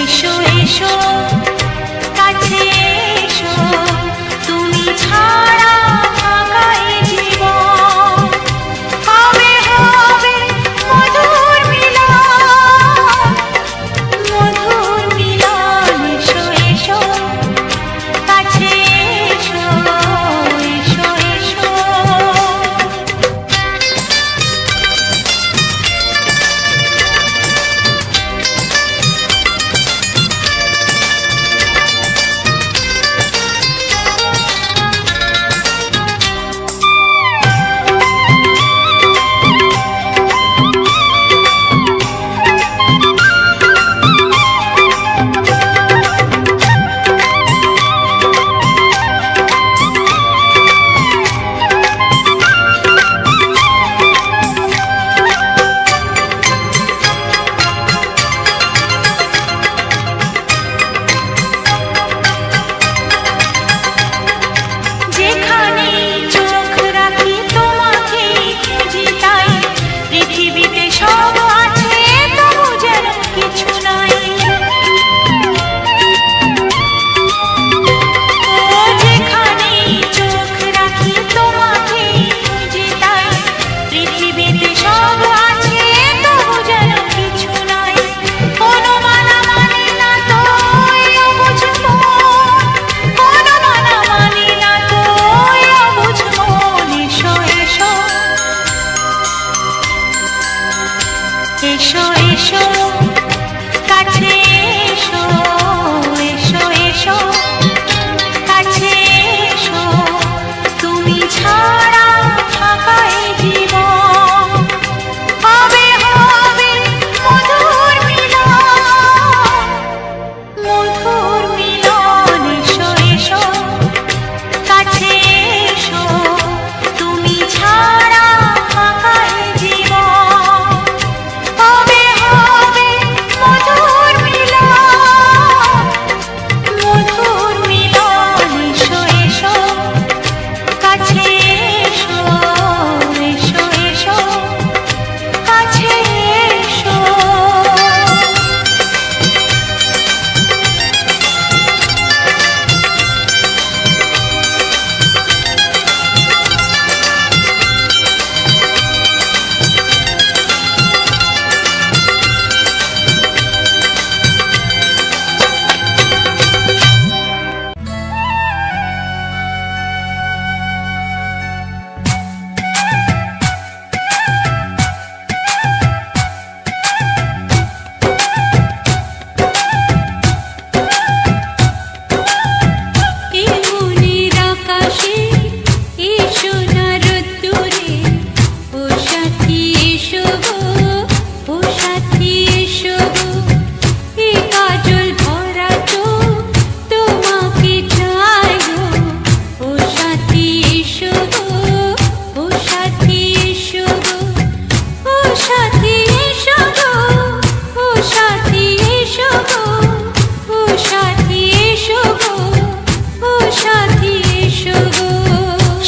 এসো এসো কাছে এসো, তুমি ছাড়া ফাঁকা এ জীবন। হবে হবে মধুর মিলন, মধুর মিলন। এসো এসো কাছে এসো, এসো এসো। এসো এসো কাছে এসো, এসো এসো কাছে এসো, তুমি ছাড়া ফাঁকা এ জীবন। হবে হবে মধুর মিলন, মধুর মিলন। এসো এসো কাছে এসো, তুমি ছাড়া ফাঁকা এ জীবন। হবে হবে মধুর মিলন, মধুর মিলন। এসো এসো কাছে এসো, এসো এসো কাছে এসো।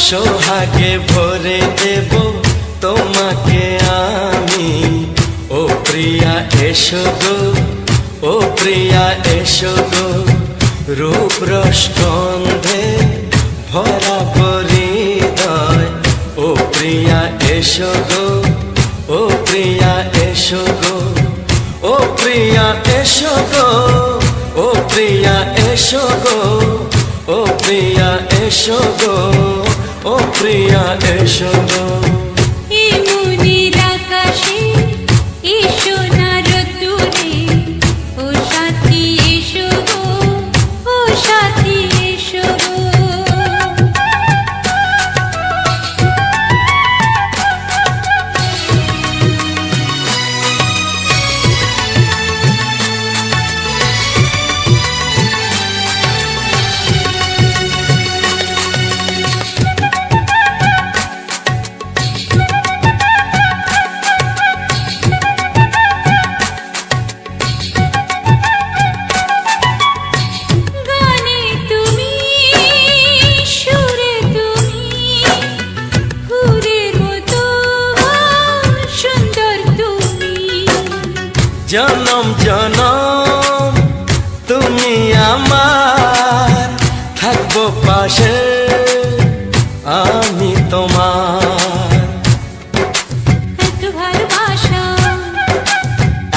সোহাগে ভরে দেব তোমাকে আমি, ও প্রিয়া এসো গো, ও প্রিয়া এসো গো। রূপ রসগন্ধে ভরা হৃদয়, ও প্রিয়া এসো গো, ও প্রিয়া এসো গো, ও প্রিয়া এসো গো, ও প্রিয়া এসো গো, ও প্রিয়া এসো গো, ও প্রিয়া এসো গো। এই মনের আকাশে এসো না রোদ্দুরে, ও সাথী এসো গো, ও সাথী এসো গো। জনম জনম থাকবো পাশে আমি তোমার। এত ভালোবাসা,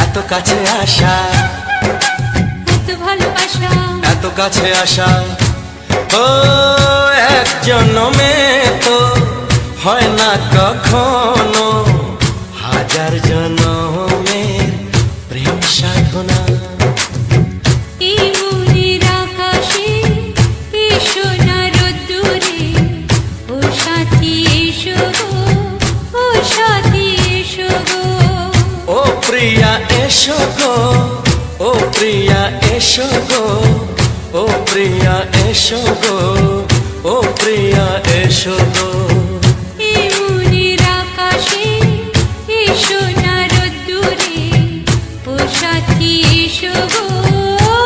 এত কাছে আসা, এত ভালোবাসা, এত কাছে আসা, ও এক জন্মে তো হয় না কখনো, হাজার জন্মের প্রেম সাধনা। এই মনের আকাশে এসো না রোদ্দুরে, ও সাথী এসো গো, ও সাথী এসো গো। ও প্রিয়া এসো গো, ও প্রিয়া এসো গো, ও প্রিয়া এসো গো, ও প্রিয়া এসো গো। এই মনের আকাশে এসো না রোদ্দুরে, ও সাথী এসো গো, ও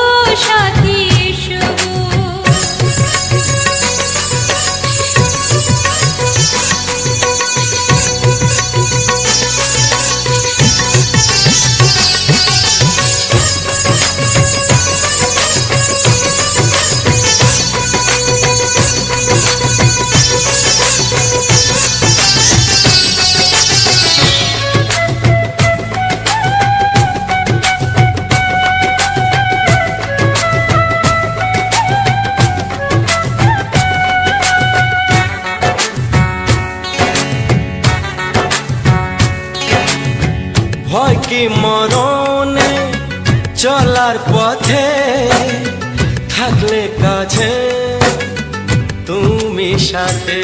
সাথী এসো গো। ভয় কি মরণে চলার পথে, থাকলে কাছে তুমি সাথে।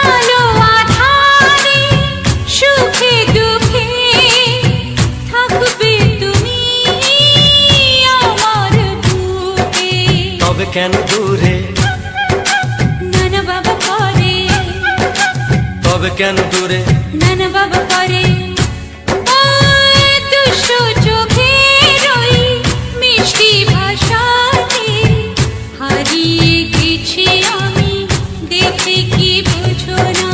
আলো আঁধারে সুখে দুঃখে থাকবে তুমি আমার বুকে। তবে কেন দূরে, নানা বাবা করে, তবে কেন দূরে, নানা বাবা করে। ওই দুষ্ট চোখের ওই মিষ্টি ভাষাতে হারিয়ে গেছি আমি, দেখে কি বোঝো না।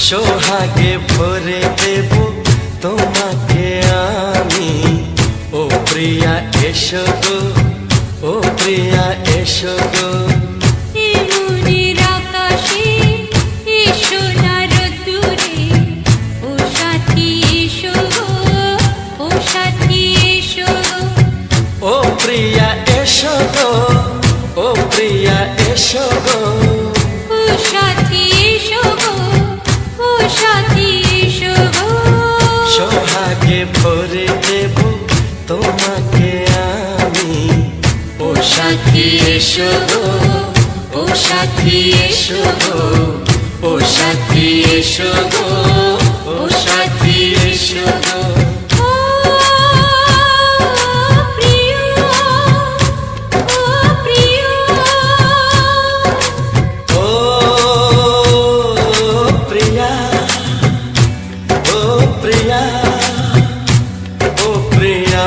সোহাগে ভরে দেব তোমাকে আমি, ও প্রিয়া এসো গো, ও প্রিয়া এসো গো। এই মনের আকাশে এসো না রোদ্দুরে, ও সাথী এসো গো, ও সাথী এসো গো। ও প্রিয়া এসো গো, ও প্রিয়া এসো গো। ও সাথী এসো গো, ও সাথী এসো গো। সোহাগে ভরে দেব তোমাকে আমি, ও সাথী এসো গো, ও সাথী এসো গো, ও সাথী এসো গো, ও সাথী এসো গো। ও প্রিয়, ও প্রিয়, ও প্রিয়া, ও প্রিয়া, ও প্রিয়া।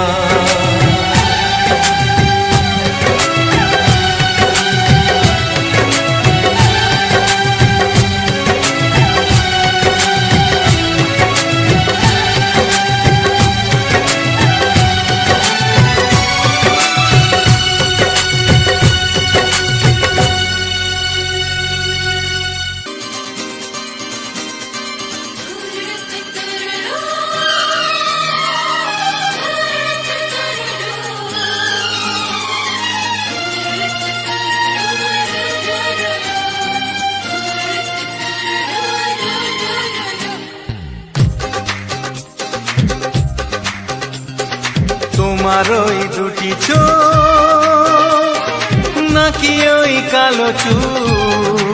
তোমার ওই দুটি চোখ, নাকি ওই কালো চুল,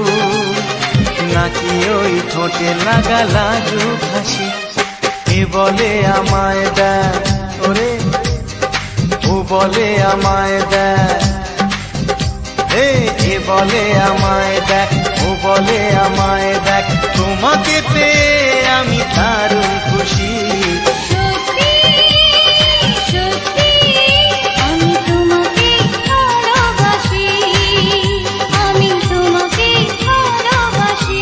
নাকি ওই ঠোঁটে লাগা লাজুক হাসি, এ বলে আমায় দেয় ওরে, ও বলে আমায় দেয়, এ বলে আমায় দেখ, ও বলে আমায় দেখ, তোমাকে পেয়ে আমি দারুণ খুশি। সত্যি সত্যি আমি তোমাকে ভালোবাসি, আমি তোমাকে ভালোবাসি।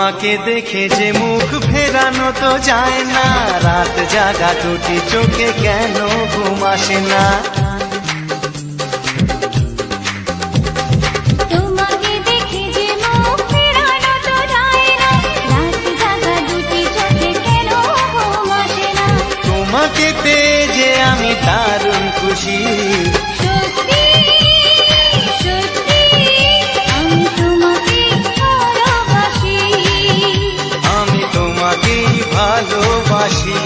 তোমাকে দেখে যে মুখ ফেরানো তো যায় না, রাত জাগা দুটি চোখে কেন ঘুম আসে না। তোমাকে দেখে যে মুখ ফেরানো তো যায় না, রাত জাগা দুটি চোখে কেন ঘুম আসে না। তোমাকে পেয়ে যে আমি দারুণ খুশি, সত্যি সত্যি আমি তোমাকে ভালোবাসি, আমি তোমাকেই ভালোবাসি।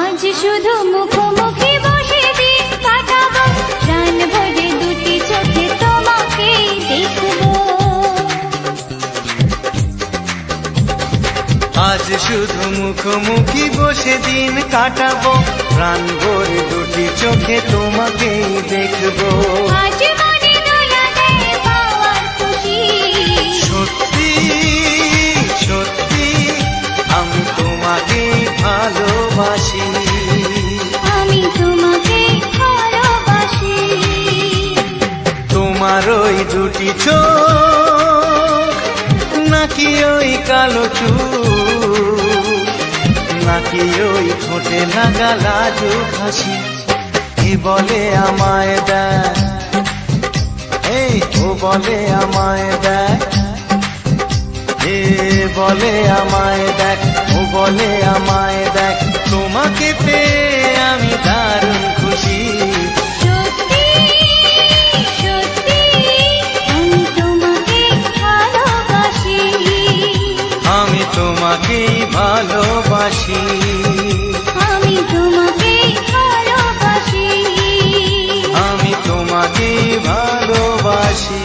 আজ শুধু মুখোমুখি বসে দিন কাটাবো, প্রাণ ভরে দুটি চোখে তোমাকে দেখবো। আজ শুধু মুখোমুখি বসে দিন কাটাবো, প্রাণ ভরে দুটি চোখে তোমাকেই দেখবো। আজ মনে দোলা দেয় পাওয়ার খুশি, সত্যি সত্যি আমি তোমাকেই ভালোবাসি, আমি তোমাকে ভালোবাসি। তোমার ওই দুটি চোখ নাকি ওই কালো চুল, নাকি ওই ঠোঁটে লাগা লাজুক হাসি, এ বলে আমায় দেখ, এই ও বলে আমায় দেখ, এ বলে আমায় দেখ, ও বলে আমায় দেখ, তোমাকে পেয়ে আমি দারুণ খুশি। সত্যি সত্যি আমি তোমাকে ভালোবাসি, আমি তোমাকেই ভালোবাসি, আমি তোমাকে ভালোবাসি, আমি তোমাকেই ভালোবাসি।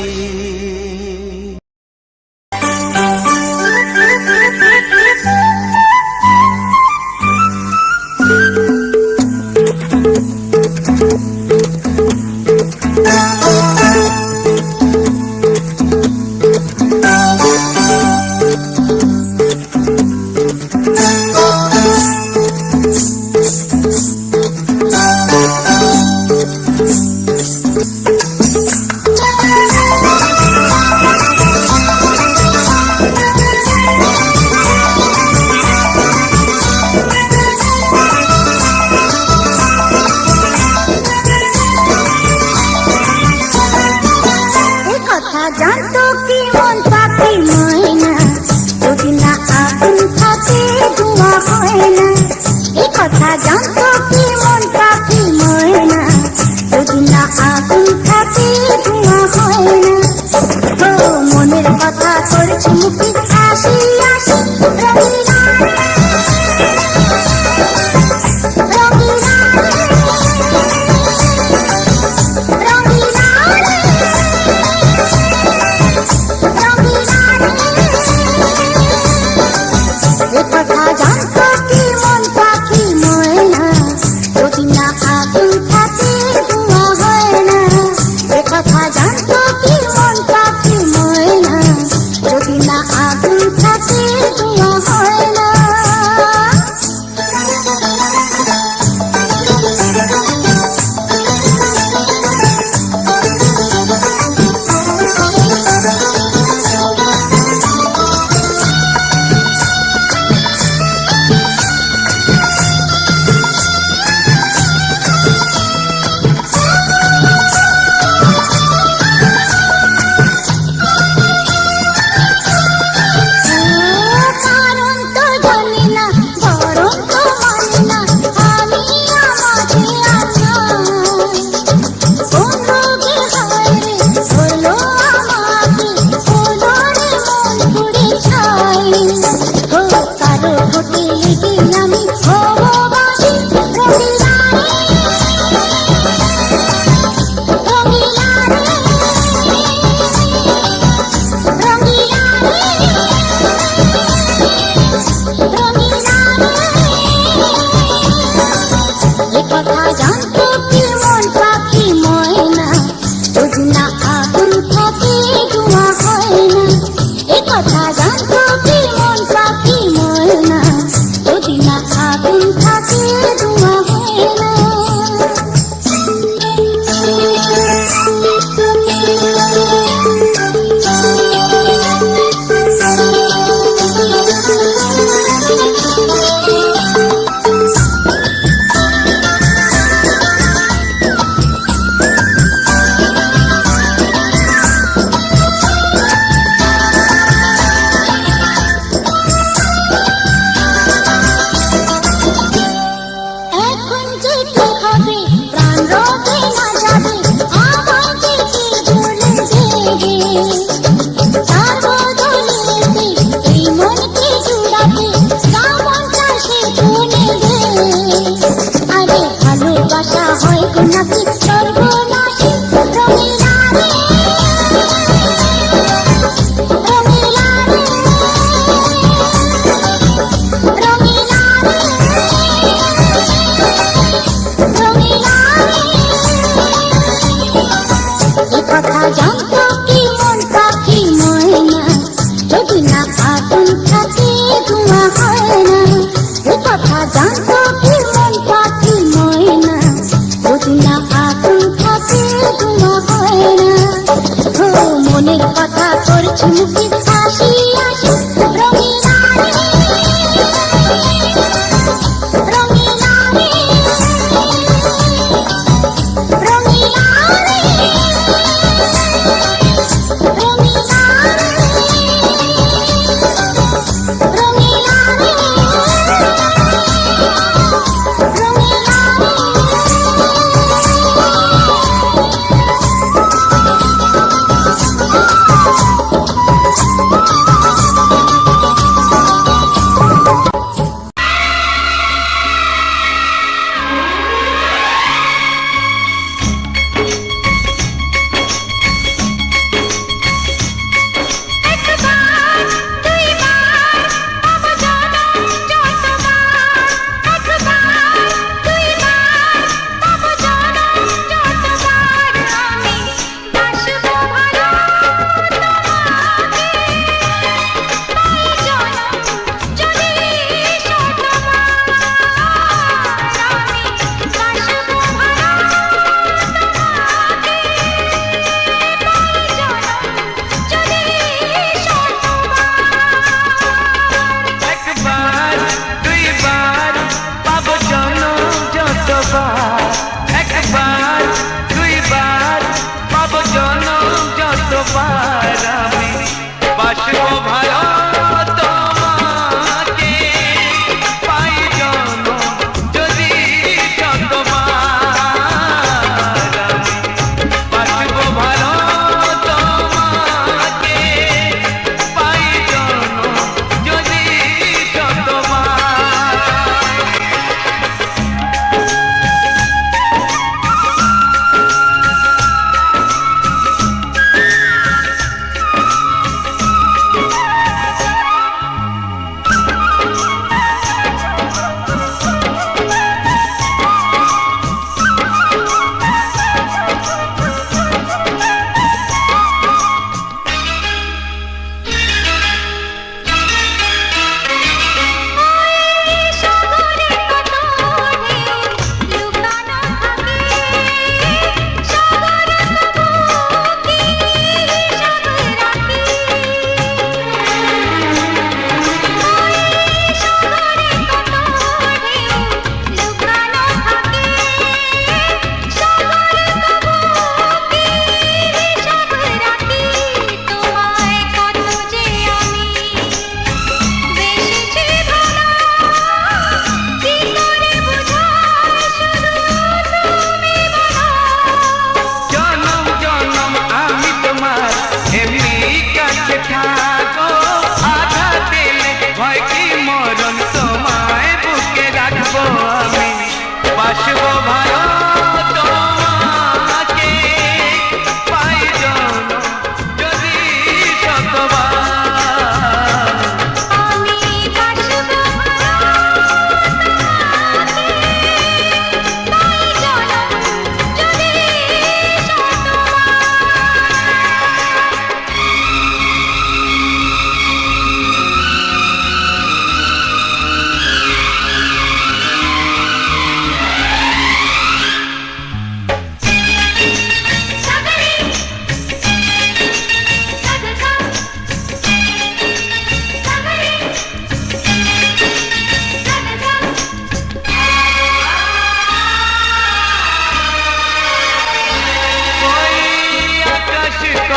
জানতো কি মন পাখি ময়না, যদি না আগুন থাকে ধোঁয়া হয় না। এই কথা জানতো কি মন পাখি ময়না, যদি না আগুন থাকে ধোঁয়া হয় না। ও মনের কথা করছি মুখে হাসি হাসি, রঙিনা কথা জানতো কি মন পাখি ময়না।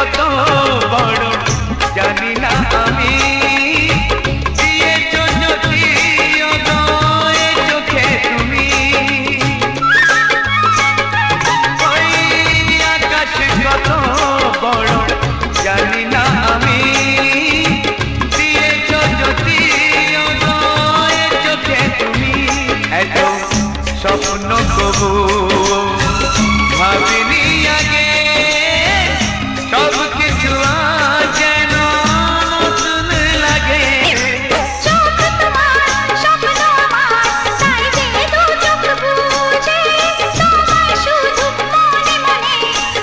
কত বড় জানি না আমি, দিয়েছো যদি অদয় চোখে তুমি। ওই আকাশ কত বড় জানি না আমি, দিয়েছো যদি অদয় চোখে তুমি। এত স্বপ্ন কবু ভাবিনি আগে, সব কিছু আজ যেন নতুন লাগে। চোখ তোমার স্বপ্ন আমার, তাই যে দু চোখ বুঝে তোমায় শুধু মনে মনে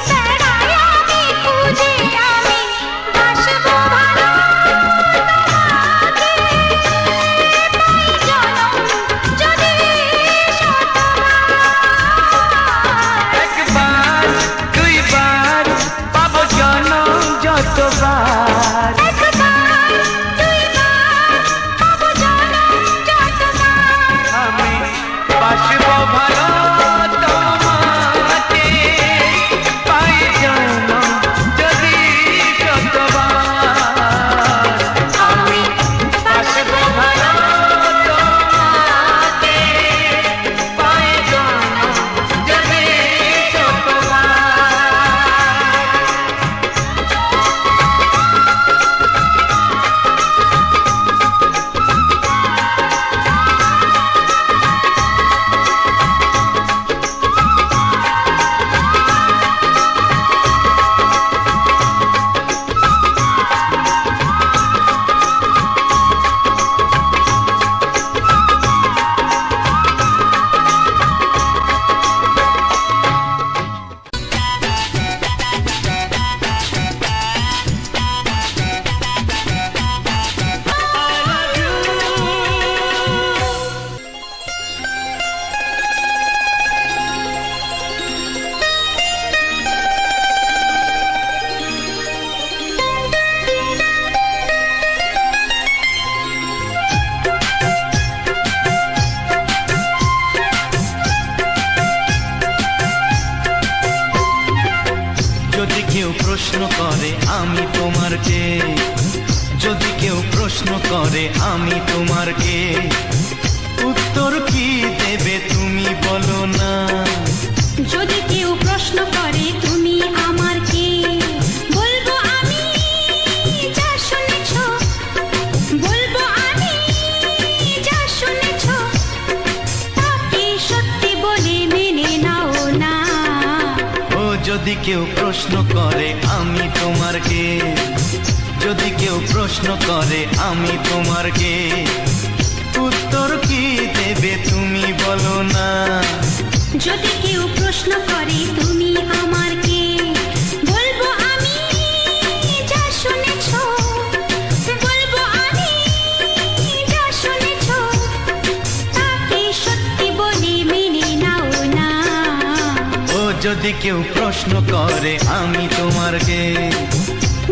বেড়াই আমি খুঁজে। আমি বাসবো ভালো তোমাকে, পাই জনম যদি শতবার। একবার দুইবার পাবো জনম যতবার, একবার দুইবার পাবো জনম যতবার। আমি বাসবো ভালো তোমাকে, পাই জনম যদি শতবার। আমি বাসবো ভালো তোমাকে, পাই জনম যদি শতবার। যদি কেউ প্রশ্ন করে আমি তোমার কে, যদি কেউ প্রশ্ন করে আমি তোমার কে, উত্তর কি দেবে তুমি বলো না। যদি কেউ প্রশ্ন করে তুমি আমার কে, বলবো আমি যা শুনেছ, বলবো আমি যা শুনেছ, তাকে সত্যি বলে মেনে নাও না। ও যদি কেউ প্রশ্ন করে আমি তোমার কে, যদি কেউ প্রশ্ন করে আমি তোমার কে, উত্তর কি দেবে তুমি বলো না। যদি কেউ প্রশ্ন করে তুমি আমার কে, বলবো আমি যা শুনেছ, বলবো আমি যা শুনেছ, তাকে সত্যি বলে মেনে নাও না। ও যদি কেউ প্রশ্ন করে আমি তোমার কে,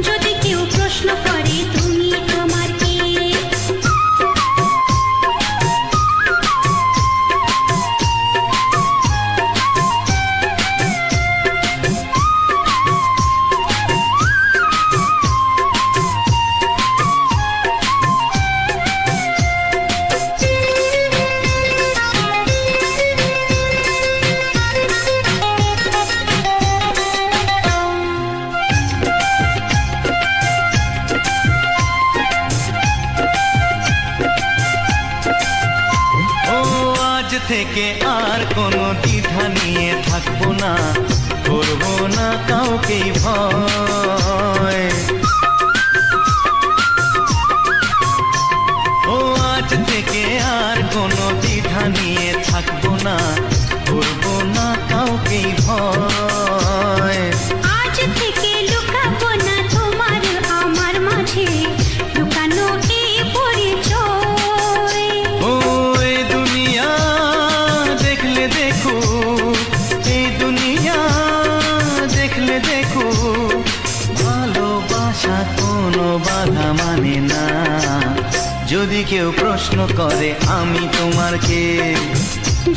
যদি কেউ প্রশ্ন করে তুমি আমার কে। থেকে আর কোনো দ্বিধা নিয়ে থাকবো না, করবো না কাউকেই ভয়। ও আজ থেকে আর কোনো দ্বিধা নিয়ে থাকবো না, করবো না কাউকেই ভয়। আজ থেকে লুকাবো না তোমার আমার মাঝে লুকানো এই পরিচয়। ও এই দুনিয়া দেখলে দেখো, এই দুনিয়া দেখলে দেখো, ভালোবাসা কোনো বাধা মানে না। যদি কেউ প্রশ্ন করে আমি তোমার কে,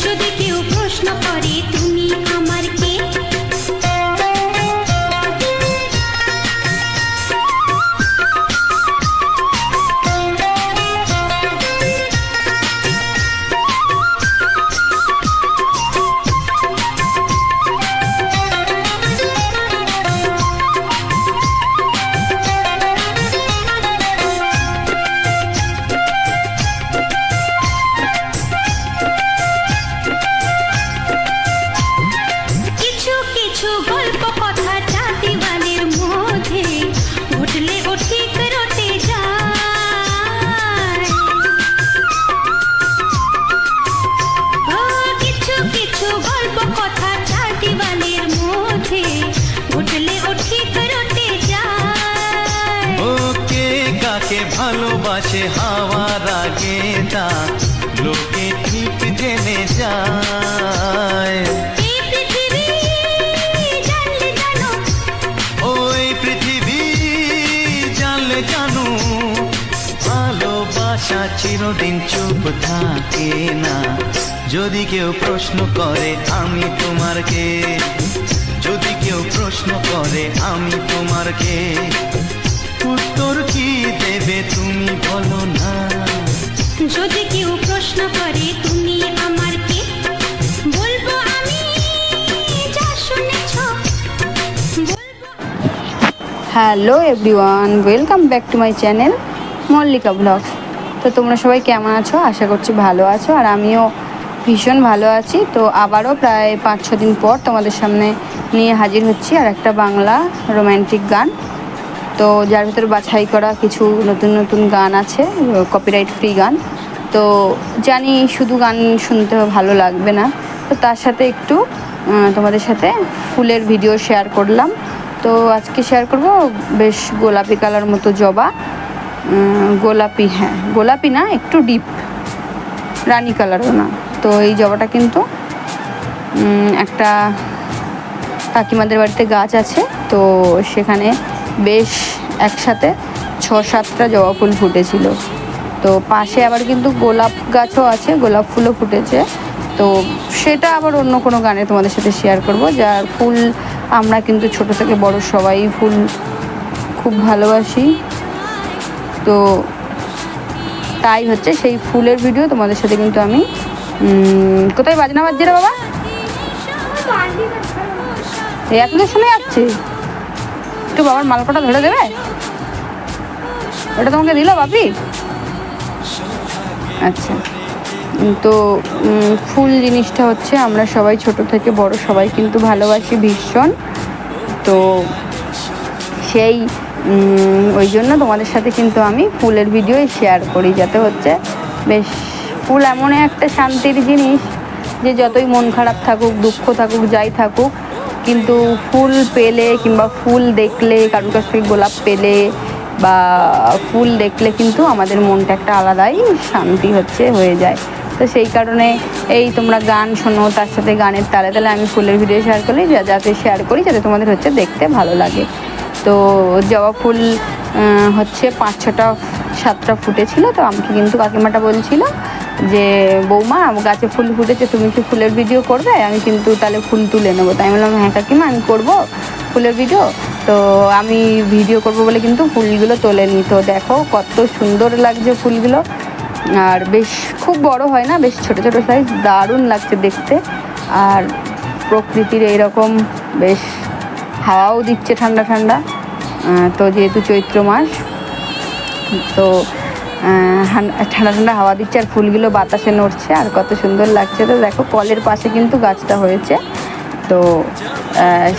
যদি কেউ প্রশ্ন করে তুমি আমার কে। বাতাসে হাওয়ার আগে তা লোকে ঠিক জেনে যায়। এই পৃথিবী জানলে জানো, ওই পৃথিবী জানলে জানো, ভালোবাসা চিরদিন চুপ থাকে না। যদি কেউ প্রশ্ন করে আমি তোমার কে, যদি কেউ প্রশ্ন করে আমি তোমার কে, উত্তর কি দেবে তুমি বলো না। যদি কেউ প্রশ্ন করে তুমি আমার কে, বলবো আমি যা শুনেছো, বলবো। Hello everyone, welcome back to my channel Mallika vlogs. তো তোমরা সবাই কেমন আছো? আশা করছি ভালো আছো, আর আমিও ভীষণ ভালো আছি। তো আবারও প্রায় 5-6 দিন পর তোমাদের সামনে নিয়ে হাজির হচ্ছি আর একটা বাংলা রোম্যান্টিক গান। তো যার ভিতরে বাছাই করা কিছু নতুন নতুন গান আছে, কপিরাইট ফ্রি গান। তো জানি শুধু গান শুনতে ভালো লাগবে না, তো তার সাথে একটু তোমাদের সাথে ফুলের ভিডিও শেয়ার করলাম। তো আজকে শেয়ার করব বেশ গোলাপি কালার মতো জবা, গোলাপি, হ্যাঁ গোলাপি না, একটু ডিপ রানী কালারও না। তো এই জবাটা কিন্তু একটা কাকিমাদের বাড়িতে গাছ আছে, তো সেখানে বেশ একসাথে 6-7টা জবা ফুল ফুটেছিল। তো পাশে আবার কিন্তু গোলাপ গাছও আছে, গোলাপ ফুলও ফুটেছে। তো সেটা আবার অন্য কোনো গানে তোমাদের সাথে শেয়ার করব। যার ফুল আমরা কিন্তু ছোট থেকে বড় সবাই ফুল খুব ভালোবাসি, তো তাই হচ্ছে সেই ফুলের ভিডিও তোমাদের সাথে কিন্তু আমি কোথায় বাজনা বাজছে রে বাবা? এতদূর শুনে যাচ্ছে, একটু বাবার মালকটা ধরে দেবে? ওটা তোমাকে দিল বাপি? আচ্ছা। তো ফুল জিনিসটা হচ্ছে আমরা সবাই ছোট থেকে বড় সবাই কিন্তু ভালোবাসি ভীষণ। তো সেই ওই জন্য তোমাদের সাথে কিন্তু আমি ফুলের ভিডিওই শেয়ার করি, যাতে হচ্ছে বেশ ফুল এমন একটা শান্তির জিনিস যে যতই মন খারাপ থাকুক, দুঃখ থাকুক, যাই থাকুক, কিন্তু ফুল পেলে কিংবা ফুল দেখলে, কারোর কাছ থেকে গোলাপ পেলে বা ফুল দেখলে কিন্তু আমাদের মনটা একটা আলাদাই শান্তি হয়ে যায়। তো সেই কারণে এই তোমরা গান শোনো, তার সাথে গানের তালে তালে আমি ফুলের ভিডিও শেয়ার করি, যাতে শেয়ার করি যাতে তোমাদের হচ্ছে দেখতে ভালো লাগে। তো জবা ফুল হচ্ছে 5-6-7টা ফুটেছিল। তো আমাকে কিন্তু কাকিমাটা বলছিল যে বৌমা গাছে ফুল ফুটেছে, তুমি কি ফুলের ভিডিও করবে? আমি কিন্তু তাহলে ফুল তুলে নেবো। তাই আমি বললাম হ্যাঁ কাকিমা আমি করবো ফুলের ভিডিও। তো আমি ভিডিও করব বলে কিন্তু ফুলগুলো তোলে নি। তো দেখো কত সুন্দর লাগছে ফুলগুলো, আর বেশ খুব বড় হয় না, বেশ ছোট ছোট সাইজ, দারুণ লাগছে দেখতে। আর প্রকৃতির এইরকম বেশ হাওয়াও দিচ্ছে ঠান্ডা ঠান্ডা। তো যেহেতু চৈত্র মাস, তো ঠান্ডা ঠান্ডা হাওয়া দিচ্ছে আর ফুলগুলো বাতাসে নড়ছে, আর কত সুন্দর লাগছে। তো দেখো কলের পাশে কিন্তু গাছটা হয়েছে। তো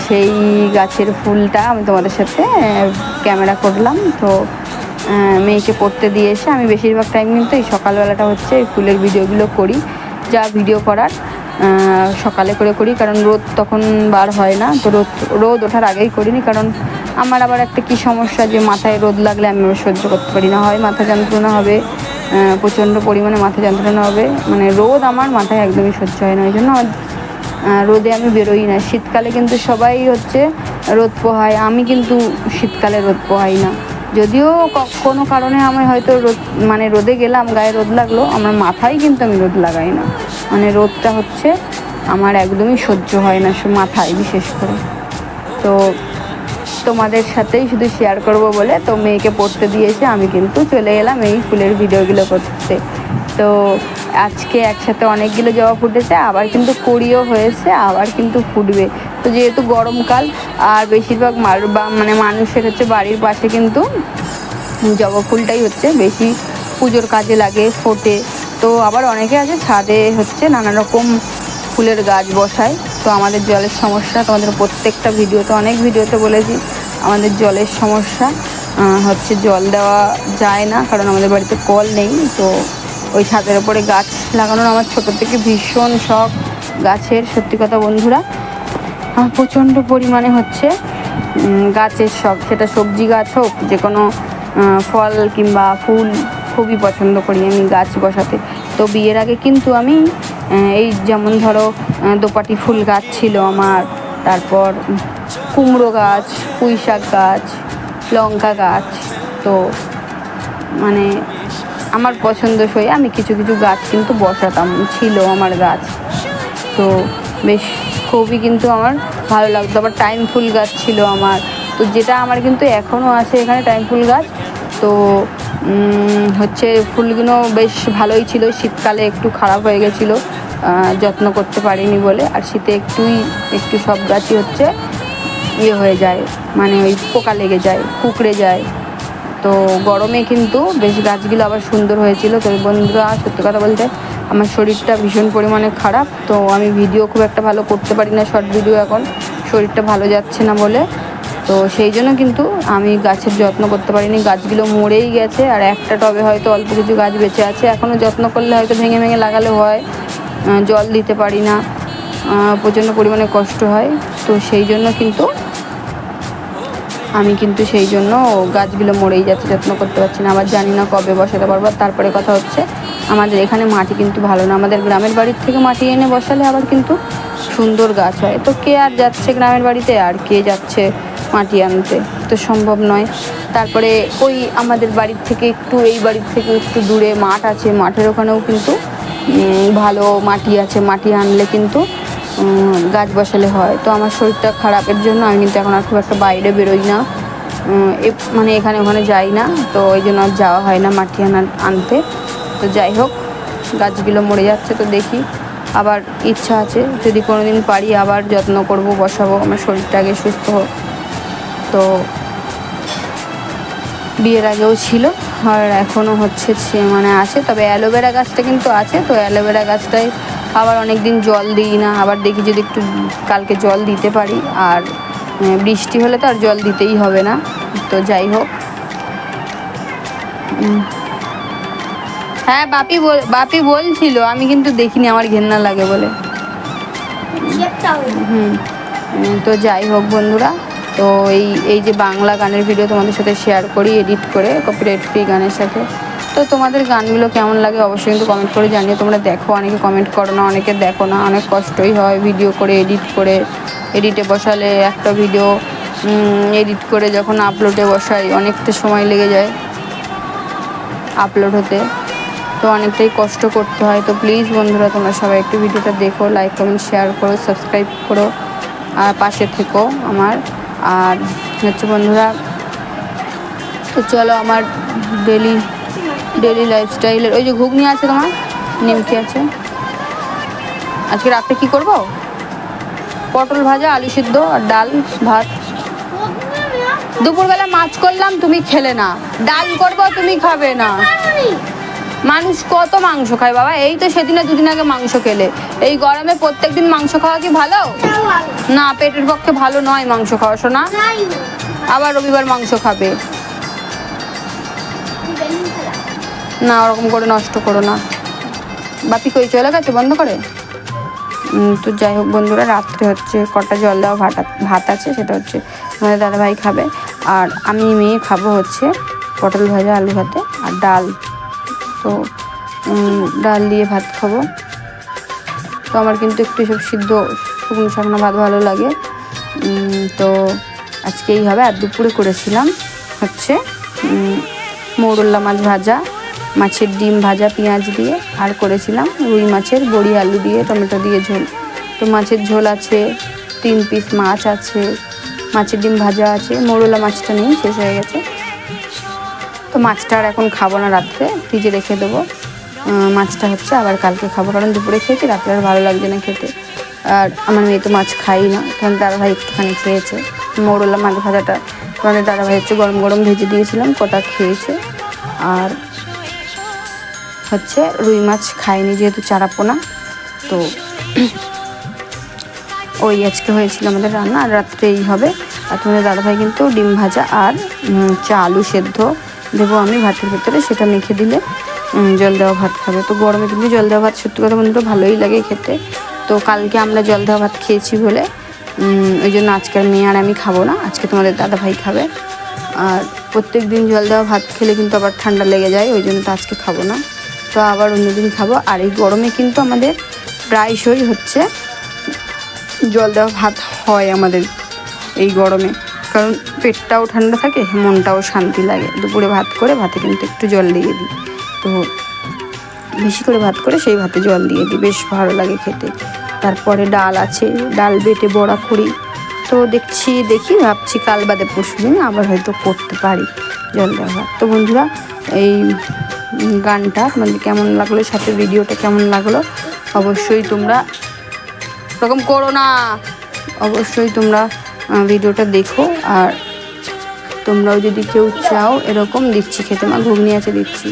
সেই গাছের ফুলটা আমি তোমাদের সাথে ক্যামেরা করলাম। তো মেয়েকে পড়তে দিয়ে এসে আমি বেশিরভাগ টাইম কিন্তু এই সকালবেলাটা হচ্ছে এই ফুলের ভিডিওগুলো করি। যা ভিডিও করার সকালে করি, কারণ রোদ তখন বার হয় না। তো রোদ ওঠার আগেই করিনি, কারণ আমার আবার একটা কী সমস্যা যে মাথায় রোদ লাগলে আমি সহ্য করতে পারি না, হয় মাথা যন্ত্রণা হবে, প্রচণ্ড পরিমাণে মাথা যন্ত্রণা হবে, মানে রোদ আমার মাথায় একদমই সহ্য হয় না। ওই জন্য রোদে আমি বেরোই না। শীতকালে কিন্তু সবাই হচ্ছে রোদ পোহায়, আমি কিন্তু শীতকালে রোদ পোহাই না। যদিও কোনো কারণে আমি হয়তো রোদে গেলাম, গায়ে রোদ লাগলো, আমার মাথায় কিন্তু আমি রোদ লাগাই না। মানে রোদটা হচ্ছে আমার একদমই সহ্য হয় না, মাথায় বিশেষ করে। তো তোমাদের সাথেই শুধু শেয়ার করব বলে তো মেয়েকে পড়তে দিয়েছে, আমি কিন্তু চলে এলাম এই ফুলের ভিডিওগুলো করতে। তো আজকে একসাথে অনেকগুলো জবা ফুটেছে, আবার কিন্তু কুড়িও হয়েছে, আবার কিন্তু ফুটবে। তো যেহেতু গরমকাল আর বেশিরভাগ মানুষের হচ্ছে বাড়ির পাশে কিন্তু জবা ফুলটাই হচ্ছে বেশি পুজোর কাজে লাগে, ফোটে। তো আবার অনেকে আছে ছাদে হচ্ছে নানা রকম ফুলের গাছ বসায়। তো আমাদের জলের সমস্যা, তোমাদের প্রত্যেকটা ভিডিওতে, অনেক ভিডিওতে বলেছি আমাদের জলের সমস্যা হচ্ছে, জল দেওয়া যায় না কারণ আমাদের বাড়িতে কল নেই। তো ওই ছাদের ওপরে গাছ লাগানোর আমার ছোটো থেকে ভীষণ শখ গাছের। সত্যি কথা বন্ধুরা, আমার প্রচণ্ড পরিমাণে হচ্ছে গাছের শখ, সেটা সবজি গাছ হোক, যে কোনো ফল কিংবা ফুল খুবই পছন্দ করি আমি গাছ বসাতে। তো বিয়ের আগে কিন্তু আমি এই যেমন ধরো দোপাটি ফুল গাছ ছিল আমার, তারপর কুমড়ো গাছ, পুঁই শাক গাছ, লঙ্কা গাছ, তো মানে আমার পছন্দসই আমি কিছু কিছু গাছ কিন্তু বসাতাম, ছিল আমার গাছ। তো বেশ খুবই কিন্তু আমার ভালো লাগতো। আবার টাইম ফুল গাছ ছিল আমার, তো যেটা আমার কিন্তু এখনও আছে এখানে টাইম ফুল গাছ। তো হচ্ছে ফুলগুলো বেশ ভালোই ছিল, শীতকালে একটু খারাপ হয়ে গেছিলো, যত্ন করতে পারিনি বলে। আর শীতে একটু সব গাছই হচ্ছে ইয়ে হয়ে যায়, মানে ওই পোকা লেগে যায়, কুঁকড়ে যায়। তো গরমে কিন্তু বেশ গাছগুলো আবার সুন্দর হয়েছিল। তো বন্ধুরা সত্যি কথা বলতে আমার শরীরটা ভীষণ পরিমাণে খারাপ, তো আমি ভিডিও খুব একটা ভালো করতে পারি না, শর্ট ভিডিও, এখন শরীরটা ভালো যাচ্ছে না বলে। তো সেই জন্য কিন্তু আমি গাছের যত্ন করতে পারিনি, গাছগুলো মরেই গেছে। আর একটা টবে হয়তো অল্প কিছু গাছ বেঁচে আছে, এখনও যত্ন করলে হয়তো ভেঙে ভেঙে লাগালে হয়, জল দিতে পারি না, প্রচণ্ড পরিমাণে কষ্ট হয়। তো সেই জন্য কিন্তু আমি কিন্তু সেই জন্য গাছগুলো মরেই যাচ্ছে, যত্ন করতে পারছি না। আবার জানি না কবে বসাতে পারবো। তারপরে কথা হচ্ছে আমাদের এখানে মাটি কিন্তু ভালো না, আমাদের গ্রামের বাড়ির থেকে মাটি এনে বসালে আবার কিন্তু সুন্দর গাছ হয়। তো কে আর যাচ্ছে গ্রামের বাড়িতে, আর কে যাচ্ছে মাটি আনতে, তো সম্ভব নয়। তারপরে ওই আমাদের বাড়ির থেকে একটু, এই বাড়ির থেকে একটু দূরে মাঠ আছে, মাঠের ওখানেও কিন্তু ভালো মাটি আছে, মাটি আনলে কিন্তু গাছ বসালে হয়। তো আমার শরীরটা খারাপের জন্য আমি কিন্তু এখন আর খুব একটা বাইরে বেরোই না, মানে এখানে ওখানে যাই না, তো ওই জন্য আর যাওয়া হয় না মাটি আনতে। তো যাই হোক, গাছগুলো মরে যাচ্ছে, তো দেখি আবার ইচ্ছা আছে যদি কোনো দিন পারি আবার যত্ন করব, বসাবো, আমার শরীরটা আগে সুস্থ হোক। তো বিয়ের আগেও ছিল আর এখনও হচ্ছে মানে আছে, তবে অ্যালোভেরা গাছটা কিন্তু আছে। তো অ্যালোভেরা গাছটায় আবার অনেক দিন জল দিই না, আবার দেখি যদি একটু কালকে জল দিতে পারি। আর বৃষ্টি হলে তো আর জল দিতেই হবে না। তো যাই হোক, হ্যাঁ বাপি বলছিল, আমি কিন্তু দেখিনি, আমার ঘেন্না লাগে বলে। তো যাই হোক বন্ধুরা, তো এই যে বাংলা গানের ভিডিও তোমাদের সাথে শেয়ার করি এডিট করে, কপিরাইট ফ্রি গানের সাথে। তো তোমাদের গানগুলো কেমন লাগে অবশ্যই কিন্তু কমেন্ট করে জানিয়ে। তোমরা দেখো, অনেকে কমেন্ট করো না, অনেকে দেখো না, অনেক কষ্টই হয় ভিডিও করে এডিটে বসালে একটা ভিডিও এডিট করে যখন আপলোডে বসাই অনেকটা সময় লেগে যায় আপলোড হতে, তো অনেকটাই কষ্ট করতে হয়। তো প্লিজ বন্ধুরা তোমরা সবাই একটু ভিডিওটা দেখো, লাইক কমেন্ট শেয়ার করো, সাবস্ক্রাইব করো, আর পাশে থেকো আমার। আর হচ্ছে বন্ধুরা, তো চলো আমার ডেলি লাইফস্টাইলের ওই যে ঘুগনি আছে, তোমার নিমকি আছে। আজকে রাতে কি করব? পটল ভাজা, আলু সিদ্ধ আর ডাল ভাত। দুপুরবেলা মাছ করলাম, তুমি খেলে না। ডাল করব, তুমি খাবে না। মানুষ কত মাংস খায় বাবা, এই তো সেদিনে দুদিন আগে মাংস খেলে। এই গরমে প্রত্যেকদিন মাংস খাওয়া কি ভালো? না, পেটের পক্ষে ভালো নয় মাংস খাওয়া, শোনা। আবার রবিবার মাংস খাবে না, ওরকম করে নষ্ট করো না। বাপি কই চলে গেছে বন্ধ করে? তো যাই হোক বন্ধুরা, রাত্রে হচ্ছে কটা জল দেওয়া ভাত আছে, সেটা হচ্ছে আমাদের দাদাভাই খাবে। আর আমি মেয়ে খাবো হচ্ছে পটল ভাজা, আলু ভাতে আর ডাল। তো ডাল দিয়ে ভাত খাবো। তো আমার কিন্তু একটু সব সিদ্ধ শুকনো শাকনা ভাত ভালো লাগে। তো আজকেই হবে। আর দুপুরে করেছিলাম হচ্ছে মৌরলা মাছ ভাজা, মাছের ডিম ভাজা পেঁয়াজ দিয়ে, আর করেছিলাম রুই মাছের বড়ি আলু দিয়ে টমেটো দিয়ে ঝোল। তো মাছের ঝোল আছে, 3 পিস মাছ আছে, মাছের ডিম ভাজা আছে। মৌরলা মাছটা নেই, শেষ হয়ে গেছে। তো মাছটা আর এখন খাবো না, রাত্রে ফ্রিজে রেখে দেবো। মাছটা হচ্ছে আবার কালকে খাবো, কারণ দুপুরে খেয়েছি, রাত্রে আর ভালো লাগছে না খেতে। আর আমার মেয়ে তো মাছ খাই না, তখন দাদাভাই একটুখানি খেয়েছে। মৌরলা মাছ ভাজাটা তোমাদের দাদাভাই হচ্ছে গরম গরম ভেজে দিয়েছিলাম, কটা খেয়েছে। আর হচ্ছে রুই মাছ খাইনি, যেহেতু চারাপোনা। তো ওই আজকে হয়েছিল আমাদের রান্না, আর রাত্রে এই হবে। আর তোমাদের দাদাভাই কিন্তু ডিম ভাজা আর আলু সেদ্ধ দেবো আমি ভাতের ভেতরে, সেটা মেখে দিলে জল দেওয়া ভাত খাবে। তো গরমে কিন্তু জল দেওয়া ভাত সত্যি কথা বন্ধুরা ভালোই লাগে খেতে। তো কালকে আমরা জল দেওয়া ভাত খেয়েছি বলে ওই জন্য আজকে আর মেয়ে আর আমি খাবো না, আজকে তোমাদের দাদাভাই খাবে। আর প্রত্যেক দিন জল দেওয়া ভাত খেলে কিন্তু আবার ঠান্ডা লেগে যায়, ওই জন্য তো আজকে খাবো না, তো আবার অন্যদিন খাবো। আর এই গরমে কিন্তু আমাদের প্রায়শই হচ্ছে জল দেওয়া ভাত হয় আমাদের এই গরমে, কারণ পেটটাও ঠান্ডা থাকে, মনটাও শান্তি লাগে। দুপুরে ভাত করে ভাতে কিন্তু একটু জল দিয়ে দিই, তো বেশি করে ভাত করে সেই ভাতে জল দিয়ে দিই, বেশ ভালো লাগে খেতে। তারপরে ডাল আছে, ডাল বেটে বড়া করি, তো দেখি ভাবছি কাল বাদে পরশু দিন আবার হয়তো করতে পারি জল দেওয়া ভাত। তো বন্ধুরা, এই গানটা তোমাদের কেমন লাগলো, সাথে ভিডিওটা কেমন লাগলো অবশ্যই তোমরা এরকম করো না, অবশ্যই তোমরা ভিডিওটা দেখো। আর তোমরাও যদি কেউ চাও, এরকম দিচ্ছি খেতে, মা ঘুগনি আছে দিচ্ছি,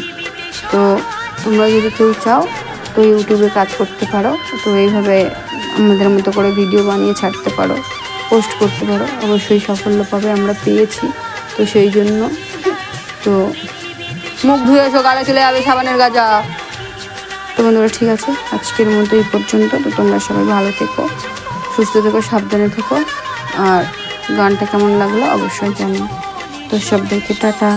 তো তোমরা যদি কেউ চাও তো ইউটিউবে কাজ করতে পারো, তো এইভাবে আমাদের মতো করে ভিডিও বানিয়ে ছাড়তে পারো, পোস্ট করতে পারো, অবশ্যই সাফল্য পাবে, আমরা পেয়েছি। তো সেই জন্য তো মুখ ধুয়ে এসো, গালে চলে যাবে সাবানের গাজা। তো বন্ধুরা ঠিক আছে, আজকের মতো এই পর্যন্ত। তো তোমরা সবাই ভালো থেকো, সুস্থ থেকো, সাবধানে থেকো, আর গানটা কেমন লাগলো অবশ্যই জানিও। তো সবাইকে টাটা।